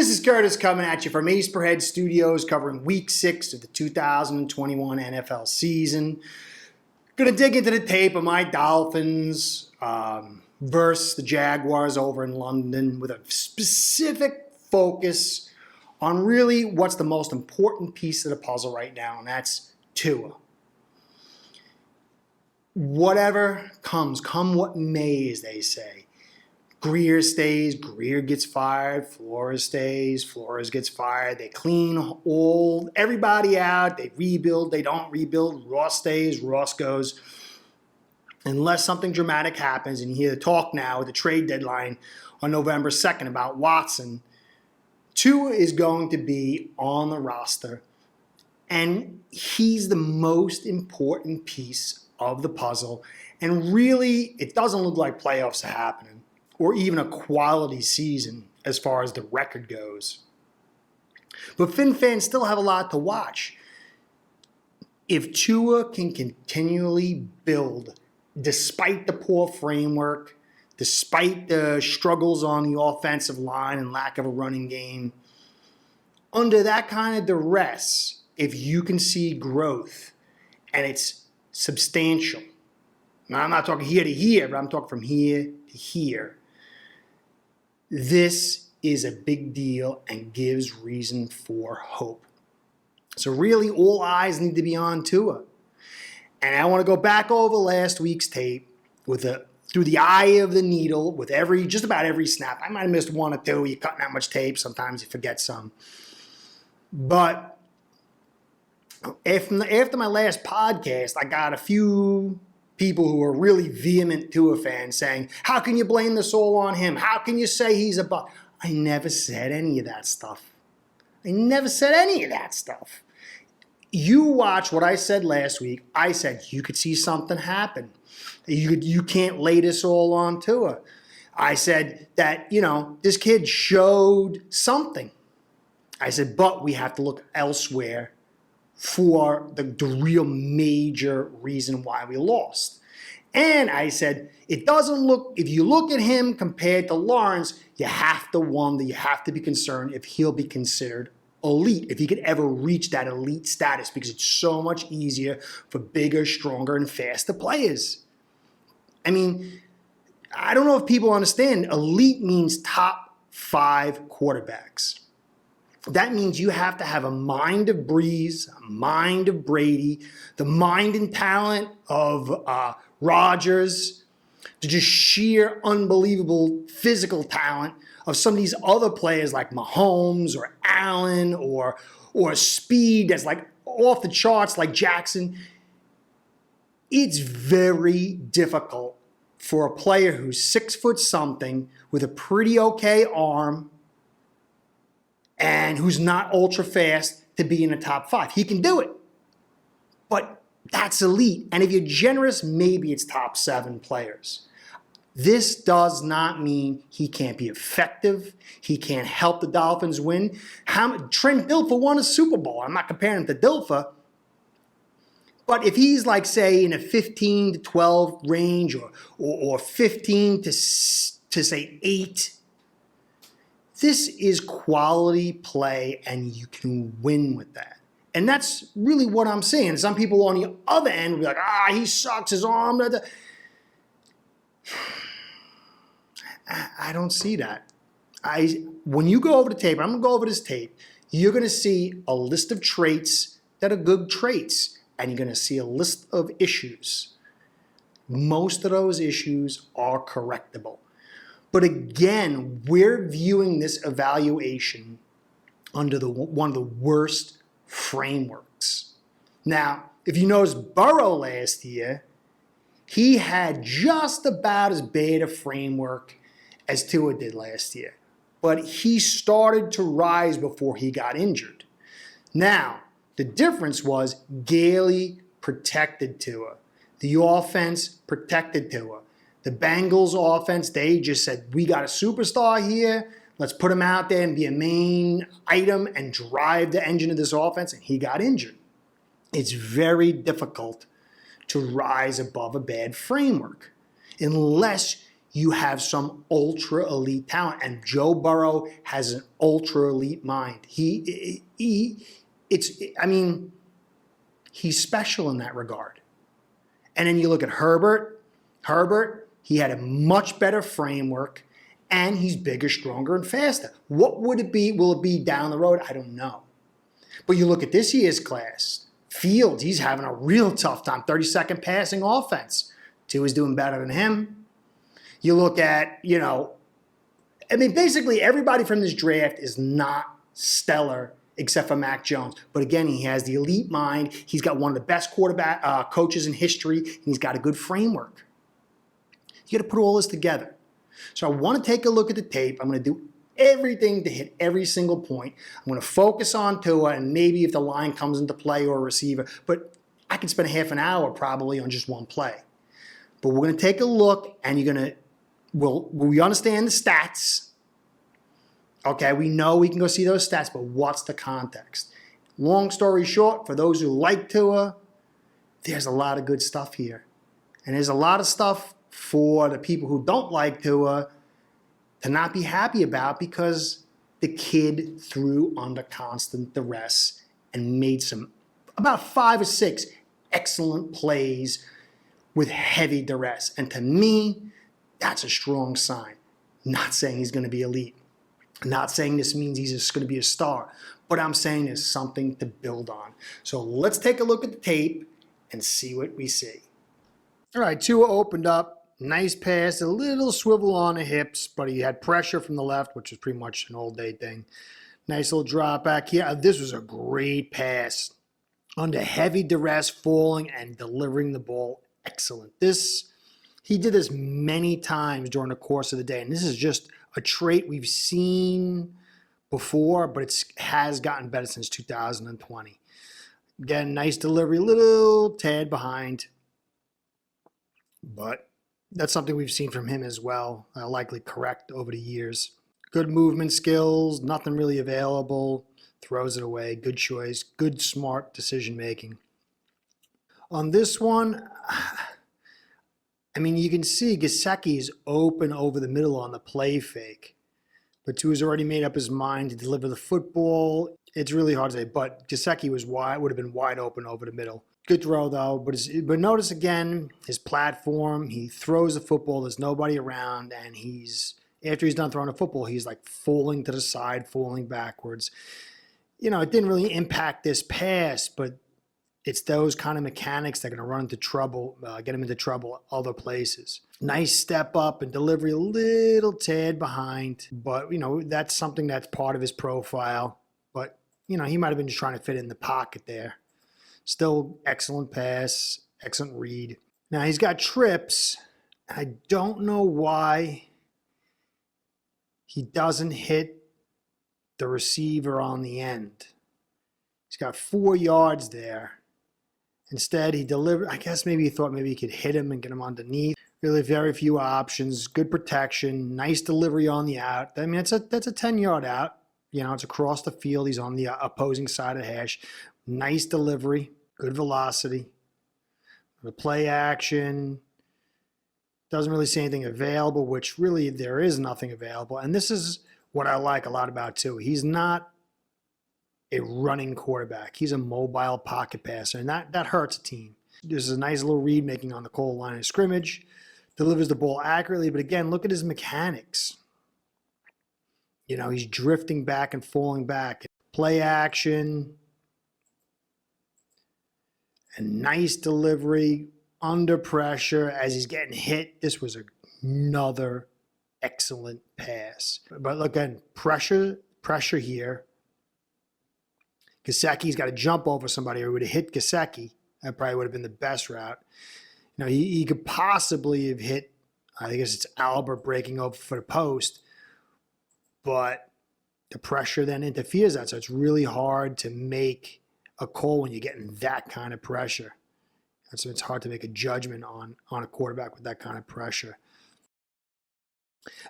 This is Curtis coming at you from Aceperhead Studios, covering Week 6 of the 2021 NFL season. Going to dig into the tape of my Dolphins versus the Jaguars over in London with a specific focus on really what's the most important piece of the puzzle right now, and that's Tua. Whatever comes, come what may, as they say. Greer stays, Greer gets fired. Flores stays, Flores gets fired. They clean everybody out. They rebuild, they don't rebuild. Ross stays, Ross goes. Unless something dramatic happens, and you hear the talk now with the trade deadline on November 2nd about Watson, Tua is going to be on the roster, and he's the most important piece of the puzzle. And really, it doesn't look like playoffs are happening, or even a quality season as far as the record goes. But Fin fans still have a lot to watch. If Tua can continually build, despite the poor framework, despite the struggles on the offensive line and lack of a running game, under that kind of duress, if you can see growth, and it's substantial. Now, I'm not talking here to here, but I'm talking from here to here. This is a big deal and gives reason for hope. So really, all eyes need to be on Tua. And I want to go back over last week's tape through the eye of the needle with just about every snap. I might have missed one or two. You're cutting that much tape. Sometimes you forget some. But after my last podcast, I got a few people who are really vehement Tua fans saying, how can you blame this all on him? How can you say he's a bust? I never said any of that stuff. You watch what I said last week. I said you could see something happen. You can't lay this all on Tua. I said that, this kid showed something. I said, but we have to look elsewhere for the real major reason why we lost. And I said, if you look at him compared to Lawrence, you have to wonder, you have to be concerned if he'll be considered elite, if he could ever reach that elite status, because it's so much easier for bigger, stronger, and faster players. I mean, I don't know if people understand, elite means top 5 quarterbacks. That means you have to have a mind of Breeze, a mind of Brady, the mind and talent of Rodgers, to just sheer unbelievable physical talent of some of these other players like Mahomes or Allen or speed that's like off the charts like Jackson. It's very difficult for a player who's 6 foot something with a pretty okay arm and who's not ultra fast to be in the top 5. He can do it, but that's elite. And if you're generous, maybe it's top 7 players. This does not mean he can't be effective. He can't help the Dolphins win. Trent Dilfer won a Super Bowl. I'm not comparing him to Dilfer. But if he's like, say, in a 15 to 12 range or 15 to say 8, this is quality play, and you can win with that. And that's really what I'm saying. Some people on the other end will be like, he sucks, his arm. Blah, blah. I don't see that. When you go over the tape, I'm going to go over this tape, you're going to see a list of traits that are good traits, and you're going to see a list of issues. Most of those issues are correctable. But again, we're viewing this evaluation under one of the worst frameworks. Now, if you notice Burrow last year, he had just about as bad a framework as Tua did last year. But he started to rise before he got injured. Now, the difference was Gailey protected Tua. The offense protected Tua. The Bengals offense, they just said, we got a superstar here. Let's put him out there and be a main item and drive the engine of this offense. And he got injured. It's very difficult to rise above a bad framework unless you have some ultra elite talent, and Joe Burrow has an ultra elite mind. He's special in that regard. And then you look at Herbert. He had a much better framework, and he's bigger, stronger, and faster. What would it be? Will it be down the road? I don't know. But you look at this year's class. Fields, he's having a real tough time. 32nd passing offense. Tua's doing better than him. You look at, basically everybody from this draft is not stellar except for Mac Jones. But again, he has the elite mind. He's got one of the best quarterback coaches in history, and he's got a good framework. You got to put all this together. So I want to take a look at the tape. I'm going to do everything to hit every single point. I'm going to focus on Tua, and maybe if the line comes into play or a receiver. But I can spend half an hour probably on just one play. But we're going to take a look, and we understand the stats. Okay, we know we can go see those stats, but what's the context? Long story short, for those who like Tua, there's a lot of good stuff here. And there's a lot of stuff for the people who don't like Tua to not be happy about, because the kid threw under constant duress and made about 5 or 6 excellent plays with heavy duress. And to me, that's a strong sign. Not saying he's going to be elite. Not saying this means he's just going to be a star. But I'm saying there's something to build on. So let's take a look at the tape and see what we see. All right, Tua opened up. Nice pass, a little swivel on the hips, but he had pressure from the left, which was pretty much an all-day thing. Nice little drop back here. This was a great pass. Under heavy duress, falling and delivering the ball. Excellent. He did this many times during the course of the day, and this is just a trait we've seen before, but it has gotten better since 2020. Again, nice delivery, little tad behind, but that's something we've seen from him as well. Likely correct over the years. Good movement skills, nothing really available. Throws it away. Good choice. Good, smart decision making. On this one, you can see Gesicki's open over the middle on the play fake. But Tua's already made up his mind to deliver the football. It's really hard to say, but Gesicki would have been wide open over the middle. Good throw, though. But notice again, his platform, he throws the football, there's nobody around, and after he's done throwing the football, he's like falling to the side, falling backwards. It didn't really impact this pass, but it's those kind of mechanics that are going to run into trouble, get him into trouble other places. Nice step up and delivery, a little tad behind. But, that's something that's part of his profile. But, he might have been just trying to fit in the pocket there. Still excellent pass, excellent read. Now, he's got trips. I don't know why he doesn't hit the receiver on the end. He's got 4 yards there. Instead, he delivered. I guess maybe he thought maybe he could hit him and get him underneath. Really very few options. Good protection. Nice delivery on the out. That's a 10-yard out. It's across the field. He's on the opposing side of the hash. Nice delivery. Good velocity. The play action. Doesn't really see anything available, which really there is nothing available. And this is what I like a lot about Tua. He's not a running quarterback. He's a mobile pocket passer, and that hurts a team. There's a nice little read making on the goal line of scrimmage. Delivers the ball accurately, but again, look at his mechanics. He's drifting back and falling back. Play action. And nice delivery under pressure as he's getting hit. This was another excellent pass. But again, pressure here. Gesicki's got to jump over somebody, or he would have hit Gesicki. That probably would have been the best route. He could possibly have hit, I guess it's Albert breaking over for the post, but the pressure then interferes that. So it's really hard to make a call when you're getting that kind of pressure. And so it's hard to make a judgment on a quarterback with that kind of pressure.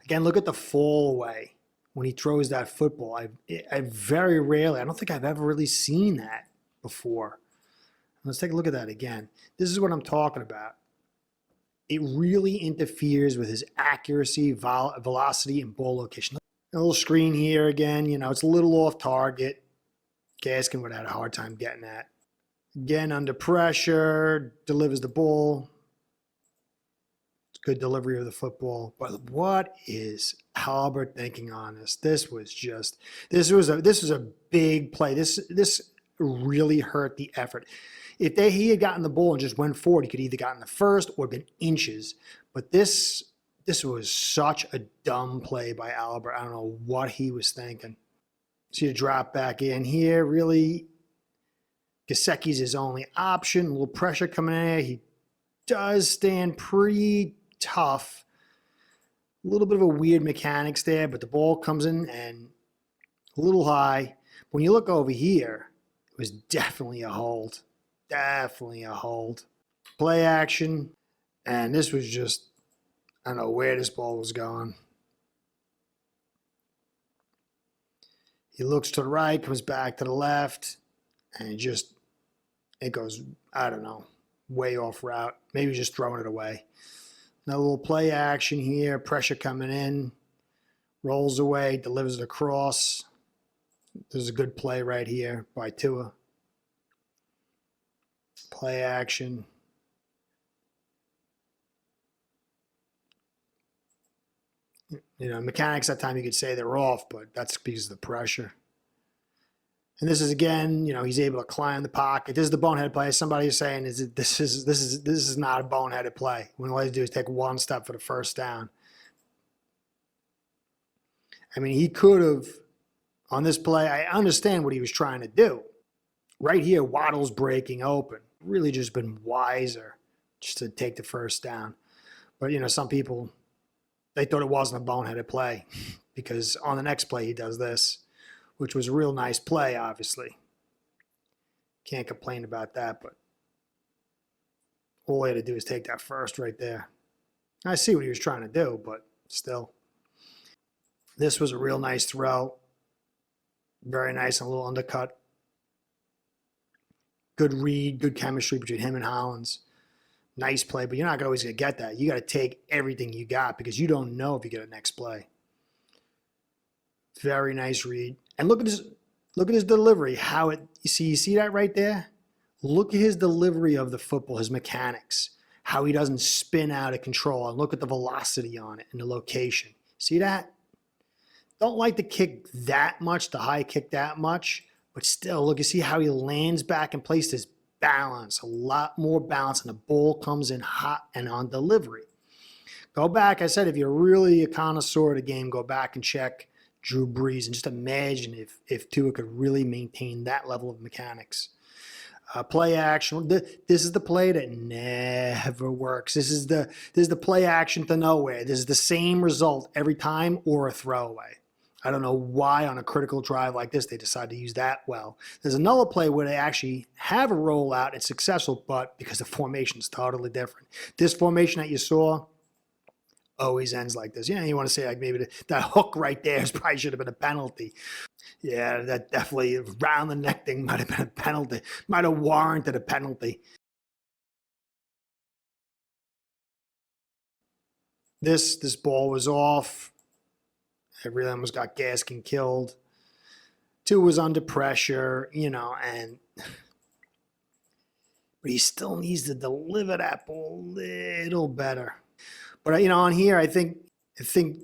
Again, look at the fall away when he throws that football. I very rarely, I don't think I've ever really seen that before. Let's take a look at that again. This is what I'm talking about. it really interferes with his accuracy, velocity, and ball location. A little screen here again, it's a little off target. Gaskin would have had a hard time getting that. Again, under pressure, delivers the ball. Good delivery of the football. But what is Albert thinking on this? This was a big play. This really hurt the effort. If he had gotten the ball and just went forward, he could either gotten the first or been inches. But this was such a dumb play by Albert. I don't know what he was thinking. See the drop back in here. Really, Gesicki's his only option. A little pressure coming in there. He does stand pretty tough. A little bit of a weird mechanics there, but the ball comes in and a little high. When you look over here, it was definitely a hold. Definitely a hold. Play action. And this was just, I don't know where this ball was going. He looks to the right, comes back to the left, and it goes, I don't know, way off route. Maybe just throwing it away. Another little play action here. Pressure coming in. Rolls away, delivers it across. There's a good play right here by Tua. Play action. Mechanics at time you could say they're off, but that's because of the pressure. And this is again, he's able to climb the pocket. This is the bonehead play. Somebody is saying this is not a boneheaded play. When all he do is take one step for the first down. I mean, he could have on this play. I understand what he was trying to do. Right here, Waddle's breaking open. Really just been wiser just to take the first down. But some people, they thought it wasn't a boneheaded play because on the next play he does this, which was a real nice play, obviously. Can't complain about that, but all he had to do is take that first right there. I see what he was trying to do, but still. This was a real nice throw. Very nice and a little undercut. Good read, good chemistry between him and Hollins. Nice play, but you're not always going to get that. You got to take everything you got because you don't know if you get a next play. Very nice read. And look at his delivery. You see that right there? Look at his delivery of the football, his mechanics, how he doesn't spin out of control. And look at the velocity on it and the location. See that? Don't like the kick that much, the high kick that much, but still, look, you see how he lands back and places his balance, a lot more balance, and the ball comes in hot and on delivery. Go back. I said if you're really a connoisseur of the game, go back and check Drew Brees and just imagine if Tua could really maintain that level of mechanics. Play action. This is the play that never works. This is the play action to nowhere. This is the same result every time or a throwaway. I don't know why on a critical drive like this they decide to use that well. There's another play where they actually have a rollout. It's successful, but because the formation is totally different. This formation that you saw always ends like this. You want to say like maybe that hook right there probably should have been a penalty. Yeah, that definitely round the neck thing might have been a penalty. Might have warranted a penalty. This ball was off. It really almost got Gaskin killed. Tua was under pressure, but he still needs to deliver that ball a little better. But on here, I think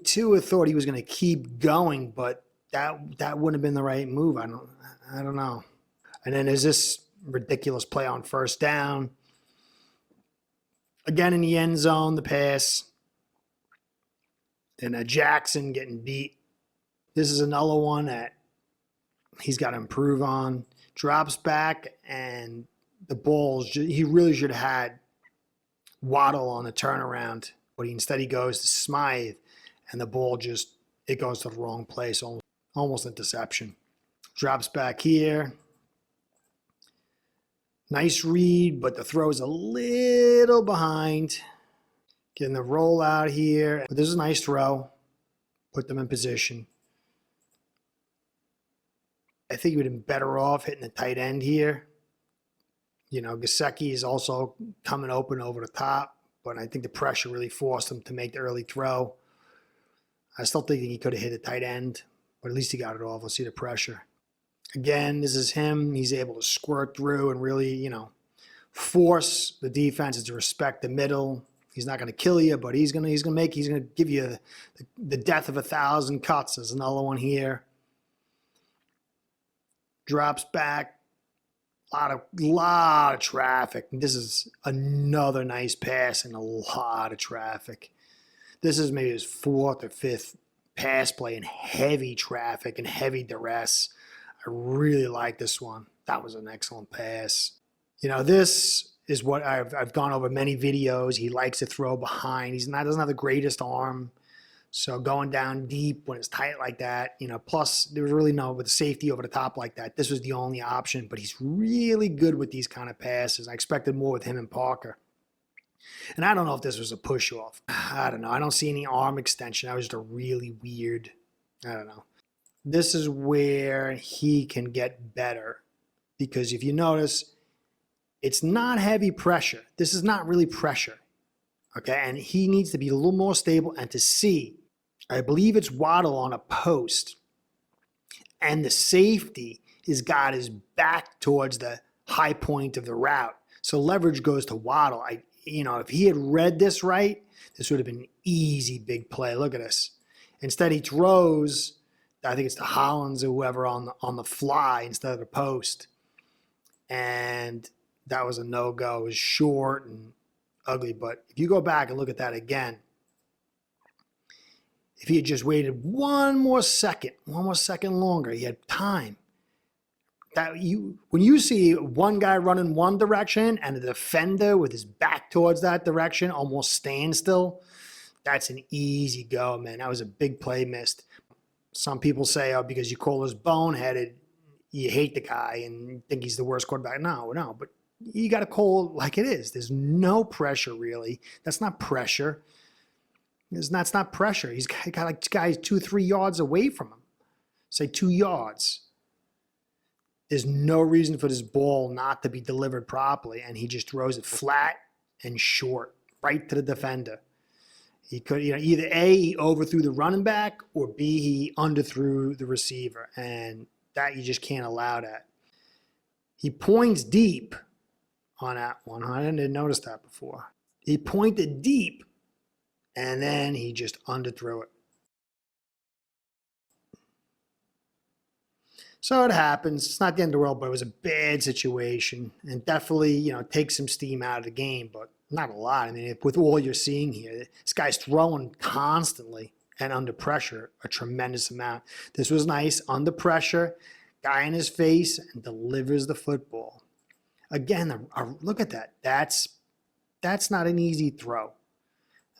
Tua thought he was going to keep going, but that wouldn't have been the right move. I don't know. And then there's this ridiculous play on first down. Again in the end zone, the pass. And Jackson getting beat. This is another one that he's got to improve on. Drops back, and the balls, he really should have had Waddle on the turnaround. But instead he goes to Smythe, and the ball it goes to the wrong place. Almost interception. Drops back here. Nice read, but the throw's a little behind. Getting the roll out here. But this is a nice throw. Put them in position. I think he would have been better off hitting the tight end here. Gesicki is also coming open over the top. but I think the pressure really forced him to make the early throw. I still think he could have hit a tight end, but at least he got it off. Let's see the pressure. Again, this is him. He's able to squirt through and really, force the defenses to respect the middle. He's not going to kill you, but he's going to give you the death of 1,000 cuts. There's another one here. Drops back. Lot of traffic. This is another nice pass and a lot of traffic. This is maybe his 4th or 5th pass play in heavy traffic and heavy duress. I really like this one. That was an excellent pass. This is what I've gone over many videos. He likes to throw behind. Doesn't have the greatest arm. So going down deep when it's tight like that, plus there was really with the safety over the top like that, this was the only option. But he's really good with these kind of passes. I expected more with him and Parker. And I don't know if this was a push-off. I don't know. I don't see any arm extension. That was just a really weird, I don't know. This is where he can get better. Because if you notice, it's not heavy pressure. This is not really pressure. Okay, and he needs to be a little more stable and to see. I believe it's Waddle on a post. And the safety has got his back towards the high point of the route. So leverage goes to Waddle. If he had read this right, this would have been an easy big play. Look at this. Instead, he throws, I think it's to Hollins or whoever on the fly instead of the post. And that was a no-go. It was short and ugly. But if you go back and look at that again, if he had just waited one more second longer, he had time. When you see one guy running one direction and a defender with his back towards that direction almost stand still, that's an easy go, man. That was a big play missed. Some people say, because you call us boneheaded, you hate the guy and think he's the worst quarterback. No, but you got to call it like it is. There's no pressure, really. That's not pressure. That's not pressure. He's got like guys 2-3 yards away from him. Say 2 yards. There's no reason for this ball not to be delivered properly, and he just throws it flat and short, right to the defender. He could, either A, he overthrew the running back, or B, he underthrew the receiver, and that you just can't allow that. He points deep on that one. I didn't notice that before. He pointed deep, and then he just underthrew it. So it happens. It's not the end of the world, but it was a bad situation and definitely, takes some steam out of the game, but not a lot. I mean, with all you're seeing here, this guy's throwing constantly and under pressure a tremendous amount. This was nice. Under pressure, guy in his face and delivers the football. Again, look at that. That's not an easy throw.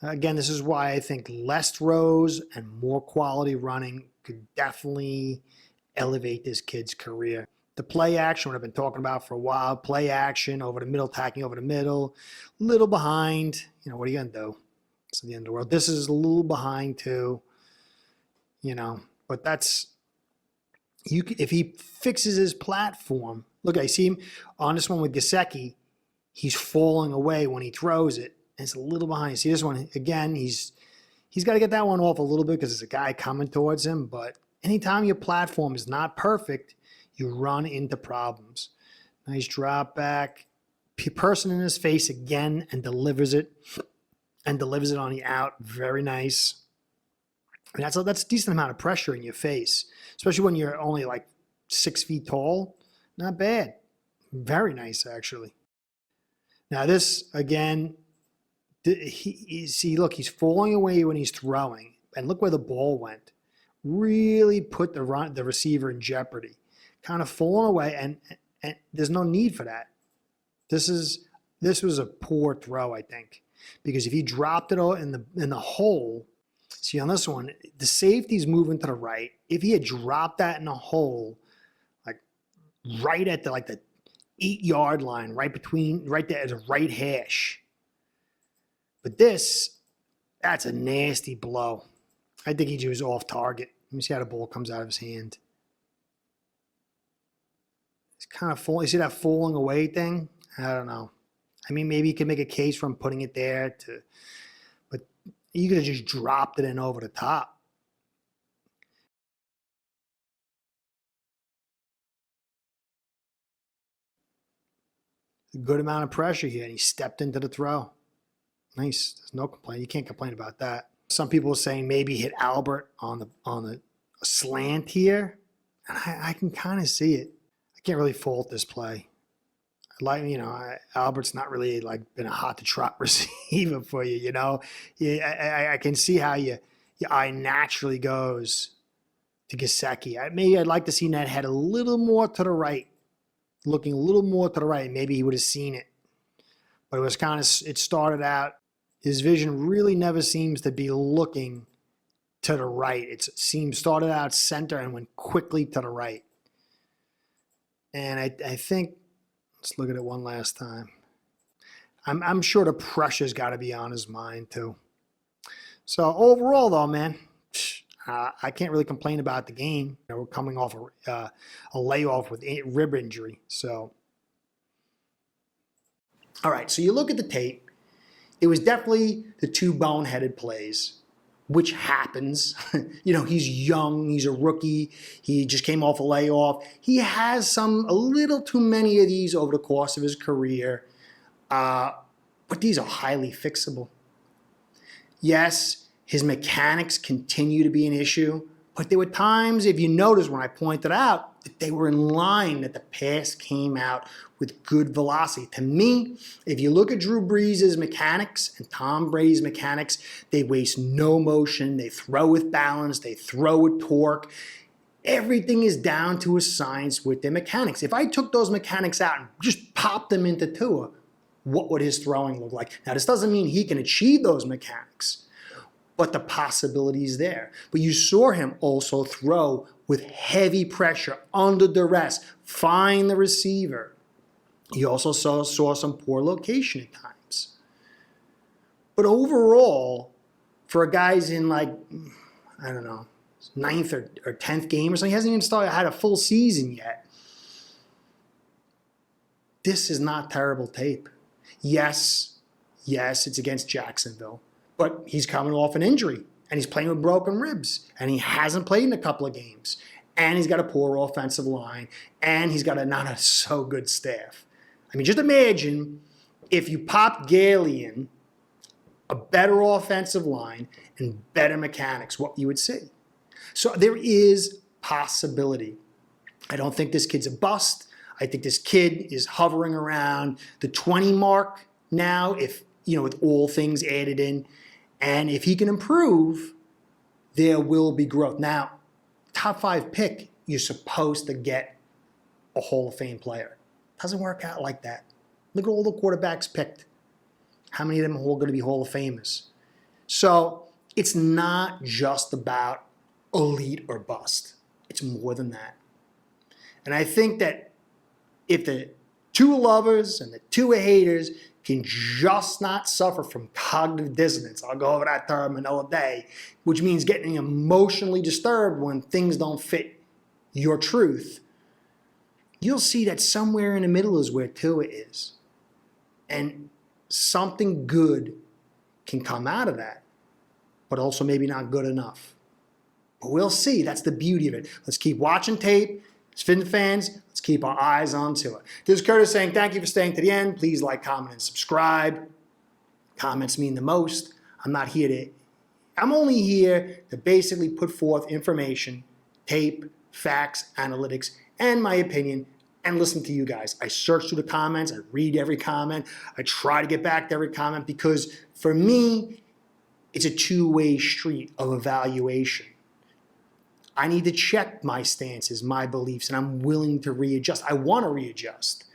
Again, this is why I think less throws and more quality running could definitely elevate this kid's career. The play action, what I've been talking about for a while, play action over the middle, attacking over the middle, a little behind. What are you going to do? It's the end of the world. This is a little behind too, but that's, if he fixes his platform, look, I see him on this one with Gesicki, he's falling away when he throws it, and it's a little behind. See this one, again, he's got to get that one off a little bit because there's a guy coming towards him, but anytime your platform is not perfect, you run into problems. Nice drop back. Person in his face again and delivers it on the out. Very nice. And that's a decent amount of pressure in your face, especially when you're only like 6 feet tall. Not bad. Very nice, actually. Now this, again, he's falling away when he's throwing. And look where the ball went. Really put the receiver in jeopardy. Kind of falling away, and there's no need for that. This was a poor throw, I think, because if he dropped it in the hole, see on this one, the safety's moving to the right. If he had dropped that in the hole, like right at the 8-yard line, right there at the right hash. But that's a nasty blow. I think he was off target. Let me see how the ball comes out of his hand. It's kind of falling. You see that falling away thing? I don't know. I mean, maybe you can make a case from putting it there but you could have just dropped it in over the top. A good amount of pressure here, and he stepped into the throw. Nice. There's no complaint. You can't complain about that. Some people are saying maybe hit Albert on the slant here, and I can kind of see it. I can't really fault this play. Albert's not really like been a hot to trot receiver for you. I can see how your eye naturally goes to Gesicki. Maybe I'd like to see that head a little more to the right, looking a little more to the right. Maybe he would have seen it, but it was it started out. His vision really never seems to be looking to the right. It started out center and went quickly to the right. And I think, let's look at it one last time. I'm sure the pressure's got to be on his mind too. So overall, though, man, I can't really complain about the game. We're coming off a layoff with a rib injury. So, all right. So you look at the tape. It was definitely the two boneheaded plays, which happens. He's young. He's a rookie. He just came off a layoff. He has a little too many of these over the course of his career. But these are highly fixable. Yes, his mechanics continue to be an issue, but there were times, if you notice when I pointed out, that they were in line, that the pass came out with good velocity. To me, if you look at Drew Brees' mechanics and Tom Brady's mechanics, they waste no motion. They throw with balance. They throw with torque. Everything is down to a science with their mechanics. If I took those mechanics out and just popped them into Tua, what would his throwing look like? Now, this doesn't mean he can achieve those mechanics, but the possibility is there. But you saw him also throw with heavy pressure, under duress, find the receiver. He also saw some poor location at times. But overall, for a guy's in ninth or 10th game or something, he hasn't even had a full season yet. This is not terrible tape. Yes, it's against Jacksonville. But he's coming off an injury, and he's playing with broken ribs, and he hasn't played in a couple of games, and he's got a poor offensive line, and he's got a not a so good staff. I mean, just imagine if you popped Gailey in, a better offensive line, and better mechanics, what you would see. So there is possibility. I don't think this kid's a bust. I think this kid is hovering around the 20 mark now, with all things added in. And if he can improve, there will be growth. Now, top 5 pick, you're supposed to get a Hall of Fame player. Doesn't work out like that. Look at all the quarterbacks picked. How many of them are all going to be Hall of Famers? So it's not just about elite or bust. It's more than that. And I think that if the Tua lovers and the Tua haters can just not suffer from cognitive dissonance, I'll go over that term another day, which means getting emotionally disturbed when things don't fit your truth, you'll see that somewhere in the middle is where Tua is. And something good can come out of that, but also maybe not good enough. But we'll see. That's the beauty of it. Let's keep watching tape. As Fin fans, let's keep our eyes on Tua. This is Curtis saying thank you for staying to the end. Please like, comment, and subscribe. Comments mean the most. I'm only here to basically put forth information, tape, facts, analytics, and my opinion, and listen to you guys. I search through the comments. I read every comment. I try to get back to every comment because for me, it's a two-way street of evaluation. I need to check my stances, my beliefs, and I'm willing to readjust. I want to readjust.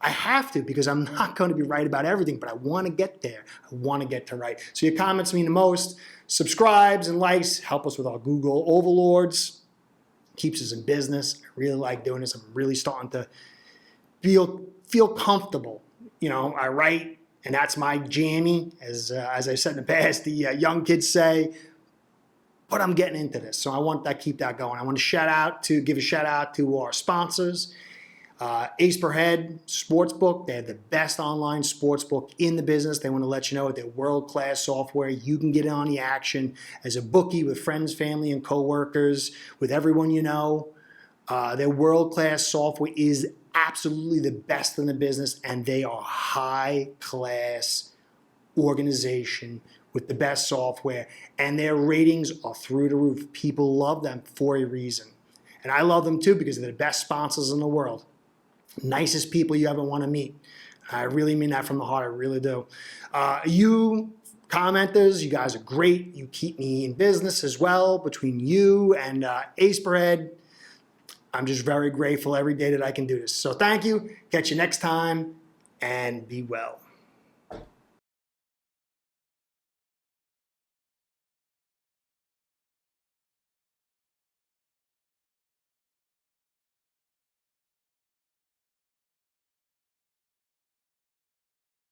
I have to because I'm not going to be right about everything, but I want to get there. I want to get to right. So your comments mean the most. Subscribes and likes help us with our Google overlords. Keeps us in business. I really like doing this. I'm really starting to feel comfortable. I write, and that's my jammy, as I said in the past, the young kids say. But I'm getting into this, so I want to keep that going. I want to give a shout out to our sponsors. Ace Per Head Sportsbook, they're the best online sportsbook in the business. They want to let you know they're world-class software. You can get in on the action as a bookie with friends, family, and coworkers, with everyone you know. Their world-class software is absolutely the best in the business, and they are high-class organization with the best software, and their ratings are through the roof. People love them for a reason. And I love them too because they're the best sponsors in the world. Nicest people you ever want to meet. I really mean that from the heart. I really do. You commenters, you guys are great. You keep me in business as well. Between you and Ace Per Head, I'm just very grateful every day that I can do this. So thank you. Catch you next time, and be well.